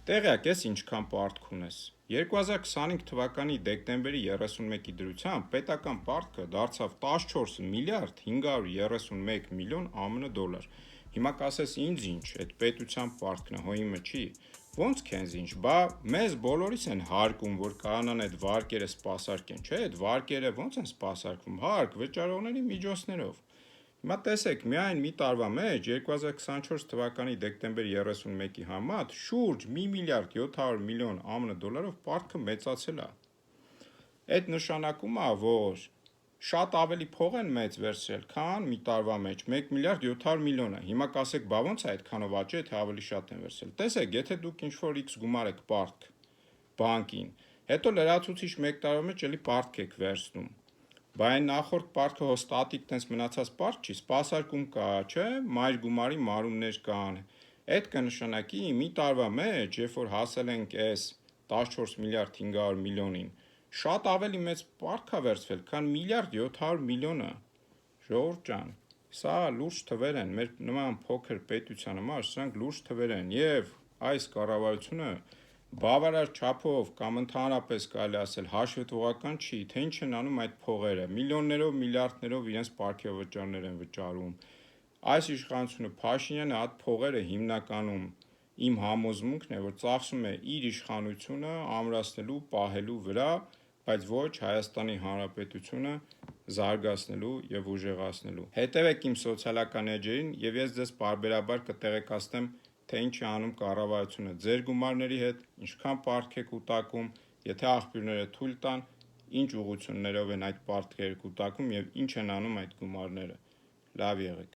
Տեղյակ ես ինչքան պարտք ունես։ 2025 թվականի դեկտեմբերի 31-ի դրությամբ պետական պարտքը դարձավ 14 միլիարդ 531 միլիոն ԱՄՆ դոլար։ Հիմա կասես ինձ ինչ, այդ պետության պարտքն է, հո իմը չի։ Ոնց քեզ ինչ, բա մեզ բոլորիս են հարկում, որ կանան այդ վարկերը սպասարկեն, չէ՞, այդ վարկերը ոնց են սպասարկվում, հարկ վճարողների միջոցներով։ Հիմա տեսեք, միայն մի տարվա մեջ 2024 թվականի դեկտեմբերի 31-ի համեմատ շուրջ 1 միլիարդ 700 միլիոն ԱՄՆ դոլարով պարտքը մեծացել է։ Այդ նշանակում է, որ շատ ավելի փող են մեծ վերցրել, քան մի տարվա մեջ 1 միլիարդ 700 միլիոնը։ Հիմա կասեք, բա ոնց է այդքանով աճի, թե ավելի շատ են վերցրել։ Տեսեք, եթե դուք ինչ-որ X գումար եք պարտք բանկին, հետո լրացուցիչ 1 տարվա մեջ էլի պարտք եք վերցնում։ Բա այն նախորդ պարտքը հո ստատիկ տենց մնացած պարտք չի, սպասարկում կա, չէ՞, մայր գումարի մարումներ կան։ Այդ կնշանակի մի տարվա մեջ, երբ որ հասել ենք այս 14 միլիարդ 500 միլիոնին, շատ ավելի մեծ պարտք է վերցվել, քան 1 միլիարդ 700 միլիոնը։ Ժողովուրդ ջան, սա լուրջ թվեր են, մեր նման փոքր պետության համար սրանք լուրջ թվեր են, եւ այս կառավարությունը բավարար չափով կամ ընդհանրապես կարելի ասել հաշվետվողական չի, թե ինչ են անում այդ փողերը, միլիոններով, միլիարդներով իրենց պարգևավճարներ են վճարում։ Այս իշխանությունը Փաշինյանը այդ փողերը հիմնականում իմ համոզմունքն է, որ ծախսում է իր իշխանությունը ամրացնելու, պահելու վրա, բայց ոչ Հայաստանի Հանրապետությունը զարգացնելու եւ ուժեղացնելու։ Հետևեք իմ սոցիալական էջերին եւ ես ձեզ պարբերաբար կտեղեկացնեմ, թե ինչ է անում կառավարությունը ձեր գումարների հետ, ինչքան պարտք է կուտակում, եթե աղբյուրները թույլ տան, ինչ ուղղություններով են այդ պարտքերը կուտակում եւ ինչ են անում այդ գումարները։ Լավ եղեք։